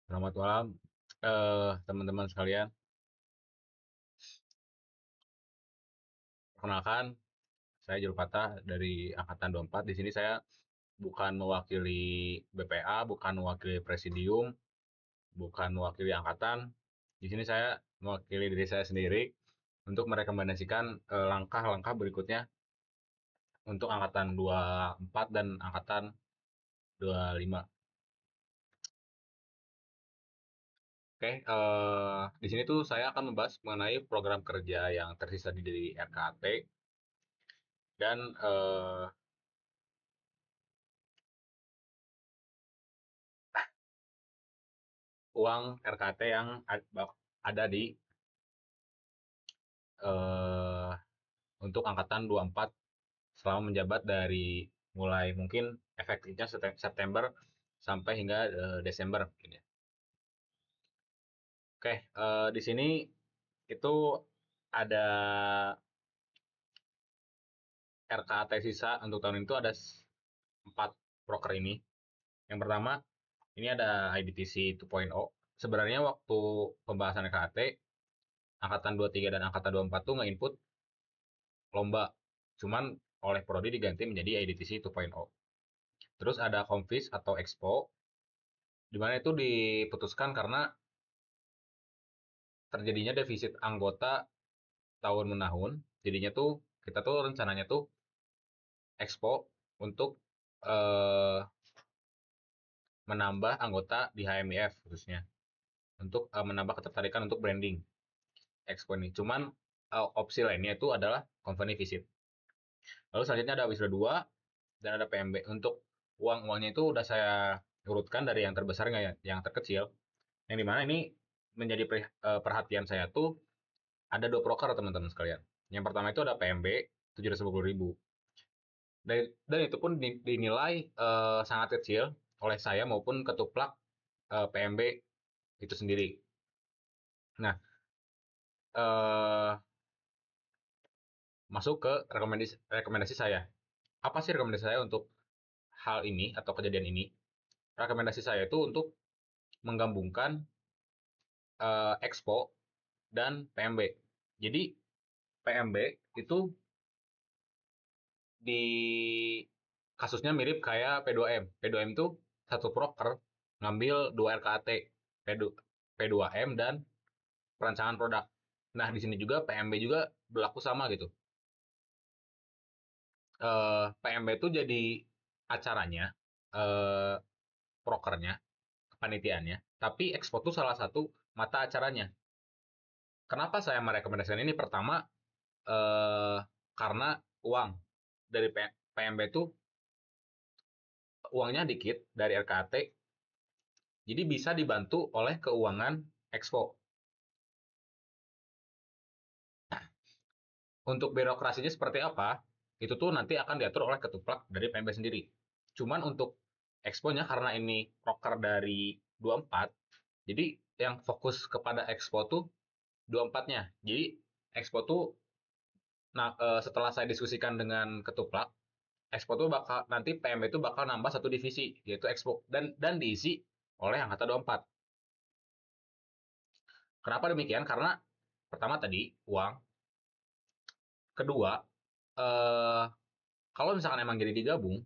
Selamat malam, teman-teman sekalian. Perkenalkan, saya Jurupata dari Angkatan 24. Di sini saya bukan mewakili BPA, bukan mewakili Presidium, bukan mewakili Angkatan. Di sini saya mewakili diri saya sendiri untuk merekomendasikan langkah-langkah berikutnya untuk Angkatan 24 dan Angkatan 25. Oke, di sini tuh saya akan membahas mengenai program kerja yang tersisa di RKAT dan uang RKT yang ada di eh, untuk angkatan 24 selama menjabat dari mulai mungkin efektifnya September sampai hingga Desember mungkin ya. Oke, di sini itu ada RKT sisa untuk tahun itu ada 4 proker ini. Yang pertama, ini ada IDTC 2.0. Sebenarnya waktu pembahasan RKT, angkatan 23 dan angkatan 24 tuh nge-input lomba. Cuman oleh Prodi diganti menjadi IDTC 2.0. Terus ada Konfis atau Expo, di mana itu diputuskan karena terjadinya defisit anggota tahun menahun. Jadinya tuh kita tuh rencananya tuh Expo untuk eh, menambah anggota di HMIF khususnya untuk menambah ketertarikan untuk branding Expo ini. Cuman opsi lainnya itu adalah company visit. Lalu selanjutnya ada Wisra 2 dan ada PMB. Untuk uang-uangnya itu udah saya urutkan dari yang terbesar nggak ya, yang terkecil. Yang dimana ini menjadi perhatian saya tuh ada dua proker teman-teman sekalian. Yang pertama itu ada PMB 750.000. Dan itu pun dinilai sangat kecil oleh saya maupun ketuplak PMB itu sendiri. Nah, eh, masuk ke rekomendasi, rekomendasi saya. Apa sih rekomendasi saya untuk hal ini atau kejadian ini? Rekomendasi saya itu untuk menggabungkan Expo dan PMB. Jadi PMB itu di kasusnya mirip kayak P2M. P2M itu satu proker ngambil dua RKAT, P2M dan perancangan produk. Nah, di sini juga PMB juga berlaku sama gitu. PMB itu jadi acaranya, eh, prokernya, kepanitiaannya, tapi Expo itu salah satu mata acaranya. Kenapa saya merekomendasikan ini? Pertama, eh, karena uang dari PMB itu uangnya dikit dari RKT, jadi bisa dibantu oleh keuangan Expo. Untuk birokrasinya seperti apa, itu tuh nanti akan diatur oleh ketuplak dari PMB sendiri. Cuman untuk Expo-nya karena ini proker dari 24, jadi yang fokus kepada Expo tuh 24-nya. Jadi Expo tuh nah, setelah saya diskusikan dengan ketuplak, Expo tuh bakal nanti PMB itu bakal nambah satu divisi yaitu Expo dan diisi oleh angkatan 24. Kenapa demikian? Karena pertama tadi uang, kedua eh, kalau misalkan emang jadi digabung,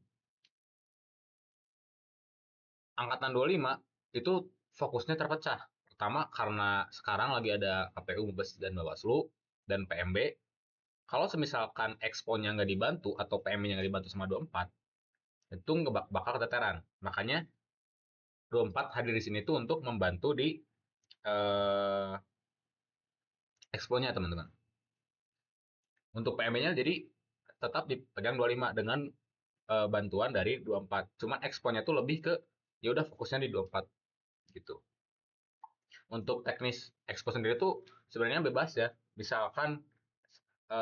angkatan 25 itu fokusnya terpecah. Pertama karena sekarang lagi ada KPU, Mabes dan Bawaslu dan PMB. Kalau semisalkan Expo-nya nggak dibantu atau PMB-nya nggak dibantu sama 24, itu nggak bakal keteteran. Makanya 24 hadir di sini tuh untuk membantu di eh, Expo-nya teman-teman. Untuk PMB-nya jadi tetap dipegang 25 dengan bantuan dari 24. Cuman Expo-nya tuh lebih ke ya udah fokusnya di 24 gitu. Untuk teknis Expo sendiri tuh sebenarnya bebas ya. Misalkan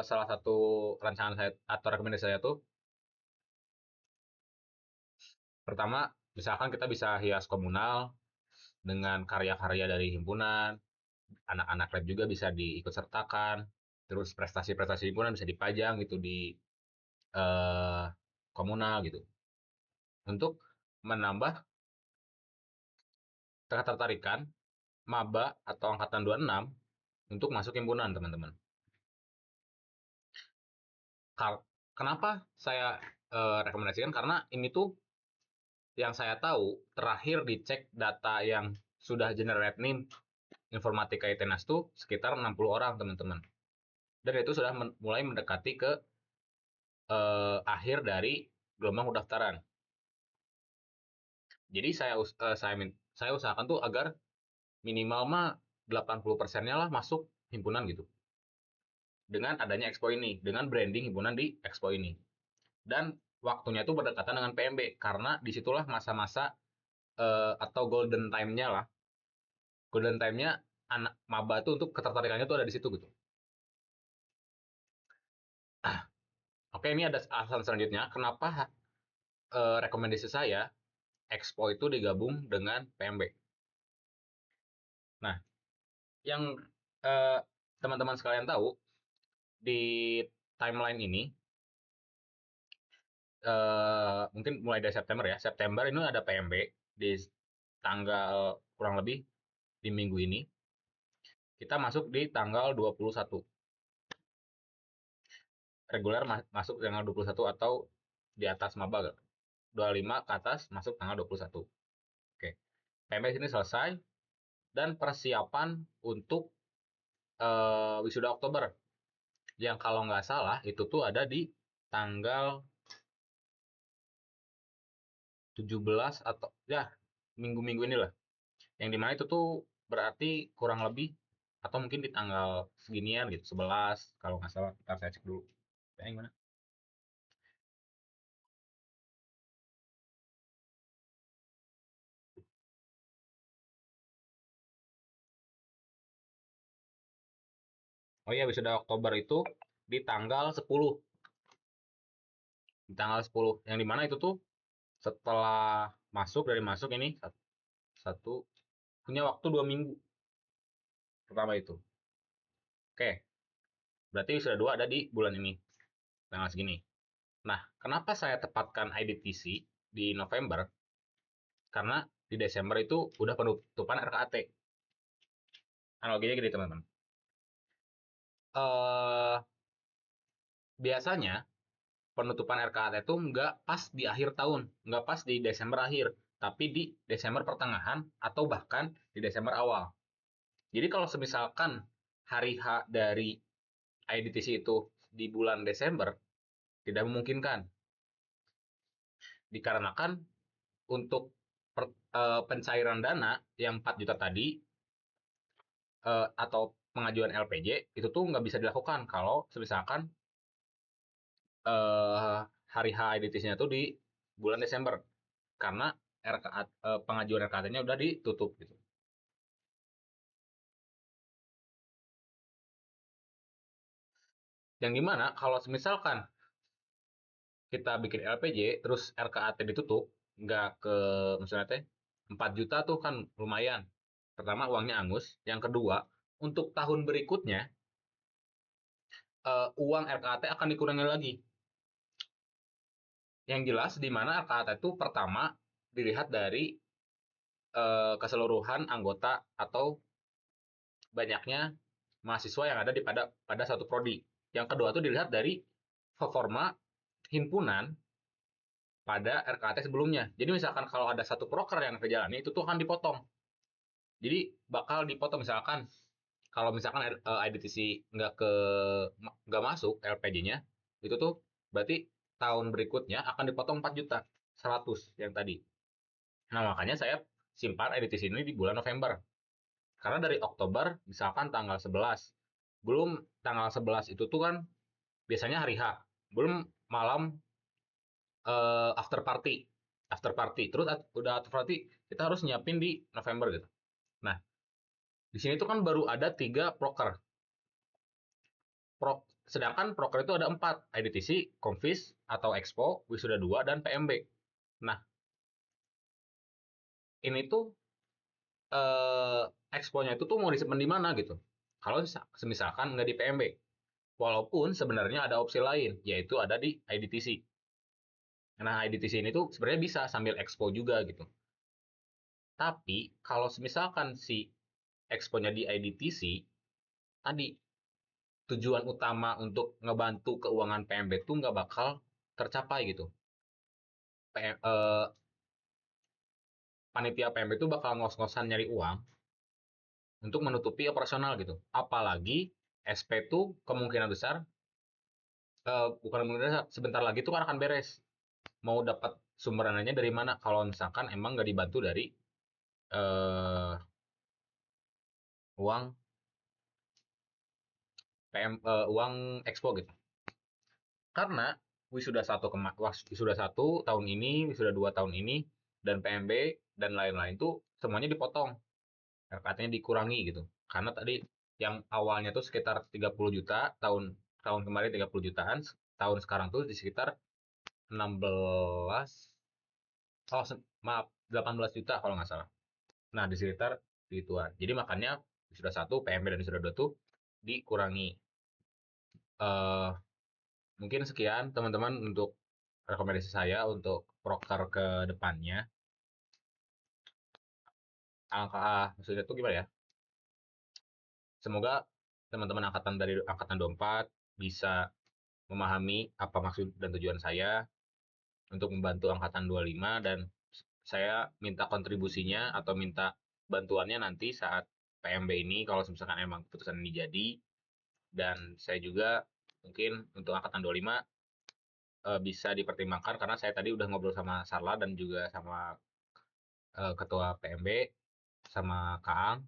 salah satu rancangan saya atau rekomendasi saya tuh pertama misalkan kita bisa hias komunal dengan karya-karya dari himpunan, anak-anak lab juga bisa diikut sertakan, terus prestasi-prestasi himpunan bisa dipajang gitu di eh, komunal gitu untuk menambah ketertarikan maba atau angkatan 26 untuk masuk himpunan, teman-teman. Kenapa saya rekomendasikan? Karena ini tuh yang saya tahu terakhir dicek data yang sudah generate nih informatika ITENAS tuh sekitar 60 orang, teman-teman. Dan itu sudah mulai mendekati ke akhir dari gelombang pendaftaran. Jadi saya usahakan tuh agar minimal mah 80%-nya lah masuk himpunan gitu. Dengan adanya expo ini, dengan branding himpunan di expo ini. Dan waktunya itu berdekatan dengan PMB karena disitulah masa-masa atau golden time-nya lah. Golden time-nya anak maba tuh untuk ketertarikannya tuh ada di situ gitu. Oke, ini ada alasan selanjutnya kenapa rekomendasi saya expo itu digabung dengan PMB. Nah, yang teman-teman sekalian tahu di timeline ini mungkin mulai dari September ya. September ini ada PMB di tanggal kurang lebih di minggu ini. Kita masuk di tanggal 21. Reguler masuk tanggal 21 atau di atas maba 25 ke atas masuk tanggal 21. Oke. PMB ini selesai dan persiapan untuk wisuda Oktober. Yang kalau nggak salah itu tuh ada di tanggal 17 atau ya minggu-minggu inilah. Yang dimana itu tuh berarti kurang lebih atau mungkin di tanggal seginian gitu 11 kalau nggak salah. Ntar saya cek dulu. Yang mana? Oh iya, wisuda Oktober itu di tanggal 10. Di tanggal 10. Yang dimana itu tuh setelah dari masuk ini satu punya waktu 2 minggu pertama itu. Oke, berarti wisuda 2 ada di bulan ini tanggal segini. Nah, kenapa saya tepatkan IDTC di November? Karena di Desember itu udah penutupan RKAT. Analoginya gini teman-teman. Eh biasanya penutupan RKAT itu nggak pas di akhir tahun, nggak pas di Desember akhir, tapi di Desember pertengahan atau bahkan di Desember awal. Jadi kalau semisalkan hari H dari IDTC itu di bulan Desember, tidak memungkinkan. Dikarenakan untuk pencairan dana yang 4 juta tadi atau pengajuan LPJ itu tuh nggak bisa dilakukan kalau misalkan hari H IDTC-nya tuh di bulan Desember karena pengajuan RKT-nya udah ditutup gitu. Yang dimana kalau misalkan kita bikin LPJ terus RKAT ditutup nggak ke misalnya teh 4 juta tuh kan lumayan. Pertama uangnya angus, yang kedua untuk tahun berikutnya uang RKAT akan dikurangi lagi. Yang jelas di mana RKAT itu pertama dilihat dari keseluruhan anggota atau banyaknya mahasiswa yang ada pada satu prodi. Yang kedua itu dilihat dari performa himpunan pada RKT sebelumnya. Jadi misalkan kalau ada satu proker yang terjalani itu tuh akan dipotong. Jadi bakal dipotong misalkan kalau misalkan IDTC nggak masuk LPJ-nya itu tuh berarti tahun berikutnya akan dipotong 4 juta 100 yang tadi. Nah, makanya saya simpan IDTC ini di bulan November. Karena dari Oktober misalkan tanggal 11. Belum tanggal 11 itu tuh kan biasanya hari H. Belum malam after party. After party. Terus udah after party kita harus nyiapin di November gitu. Nah, di sini tuh kan baru ada 3 proker. Sedangkan proker itu ada 4. IDTC, Konfis, atau Expo, Wisuda 2, dan PMB. Nah, ini tuh expo-nya itu tuh mau disimpan di mana gitu. Kalau misalkan nggak di PMB. Walaupun sebenarnya ada opsi lain, yaitu ada di IDTC. Nah, IDTC ini tuh sebenarnya bisa sambil expo juga gitu. Tapi kalau misalkan si expo-nya di IDTC, tadi tujuan utama untuk ngebantu keuangan PMB tuh nggak bakal tercapai gitu. Panitia PMB itu bakal ngos-ngosan nyari uang untuk menutupi operasional gitu. Apalagi SP tuh kemungkinan besar, bukan kemungkinan besar, sebentar lagi tuh kan akan beres. Mau dapat sumber dananya dari mana kalau misalkan emang nggak dibantu dari eh, uang uang expo gitu. Karena wisuda satu tahun ini, wisuda 2 tahun ini, dan PMB dan lain-lain tuh semuanya dipotong, katanya dikurangi gitu. Karena tadi yang awalnya tuh sekitar 30 juta tahun tahun kemarin 30 jutaan, tahun sekarang tuh di sekitar 16, oh maaf, 18 juta kalau nggak salah. Nah, di sekitar ituan. Jadi makanya wisuda satu PMB dan wisuda 2 tuh dikurangi. eh Mungkin sekian teman-teman untuk rekomendasi saya untuk proker ke depannya. Maksudnya tuh gimana ya? Semoga teman-teman angkatan dari angkatan 24 bisa memahami apa maksud dan tujuan saya untuk membantu angkatan 25, dan saya minta kontribusinya atau minta bantuannya nanti saat PMB ini kalau misalkan emang keputusan ini jadi. Dan saya juga mungkin untuk angkatan 25 bisa dipertimbangkan karena saya tadi udah ngobrol sama Sarla dan juga sama ketua PMB sama Kaang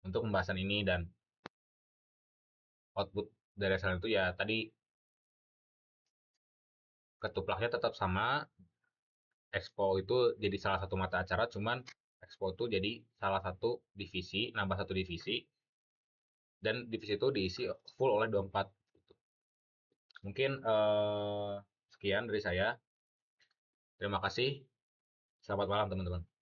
untuk pembahasan ini. Dan output dari hasil itu ya tadi ketuplaknya tetap sama. Expo itu jadi salah satu mata acara, cuman Expo itu jadi salah satu divisi, nambah satu divisi, dan divisi itu diisi full oleh 24. Mungkin sekian dari saya. Terima kasih. Selamat malam teman-teman.